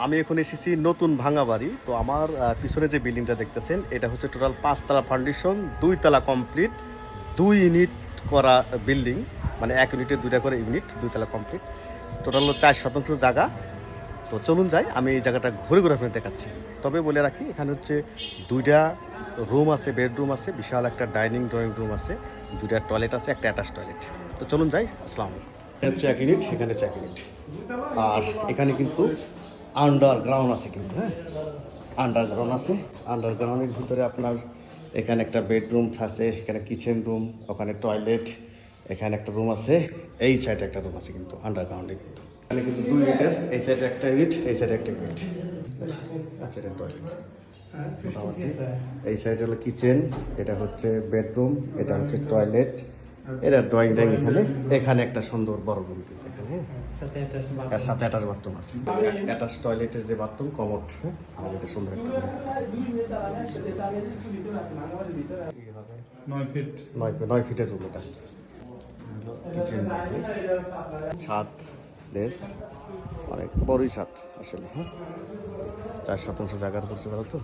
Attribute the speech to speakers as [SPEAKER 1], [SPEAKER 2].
[SPEAKER 1] আমি এখন এসেছি নতুন ভাঙা বাড়ি। তো আমার পিছনে যে বিল্ডিংটা দেখতেছেন এটা হচ্ছে টোটাল 5 তলা ফাউন্ডেশন, 2 তলা কমপ্লিট, 2 ইউনিট করা বিল্ডিং। মানে 1 ইউনিটে 2টা করে ইউনিট, 2 তলা কমপ্লিট। টোটাল হলো 4 শতাংশ জায়গা। তো চলুন যাই, আমি এই জায়গাটা ঘুরে ঘুরে আপনাদের দেখাচ্ছি। তবে বলে রাখি এখানে হচ্ছে 2টা রুম আছে, বেডরুম আছে, বিশাল একটা ডাইনিং ড্রয়িং রুম আছে, 2টা টয়লেট আছে, একটা অ্যাটাচ টয়লেট। তো চলুন যাই। আসসালামু আলাইকুম। এটা হচ্ছে 1 ইউনিট, এখানে হচ্ছে 1 ইউনিট। আর এখানে কিন্তু আন্ডারগ্রাউন্ড আছে কিন্তু, হ্যাঁ আন্ডারগ্রাউন্ড আছে। আন্ডারগ্রাউন্ডের ভিতরে আপনার এখানে একটা বেডরুম আছে, এখানে কিচেন রুম, ওখানে টয়লেট, এখানে একটা রুম আছে, এই সাইডে একটা রুম আছে কিন্তু আন্ডারগ্রাউন্ডে। কিন্তু এখানে কিন্তু 2 ইউনিটের, এই সাইডে একটা ইউনিট, এই সাইডে একটা ইউনিট। আচ্ছা, এটা টয়লেট মোটামুটি। এই সাইডে হলো কিচেন, এটা হচ্ছে বেডরুম, এটা হচ্ছে টয়লেট, এটা ড্রয়িং রুম। এখানে এখানে একটা সুন্দর বড় রুম কিন্তু এখানে, এর সাথে অ্যাটাচ বাথরুম আছে। অ্যাটাচ টয়লেটের যে বাথরুম কমোড, হ্যাঁ আর এটা সুন্দর একটা room। 9 ফিটের রুম এটা। কিচেন, ছাদ প্লেস, অনেক বড়ই ছাদ আসলে, হ্যাঁ 4 শতাংশ জায়গার করছে ভালো তো।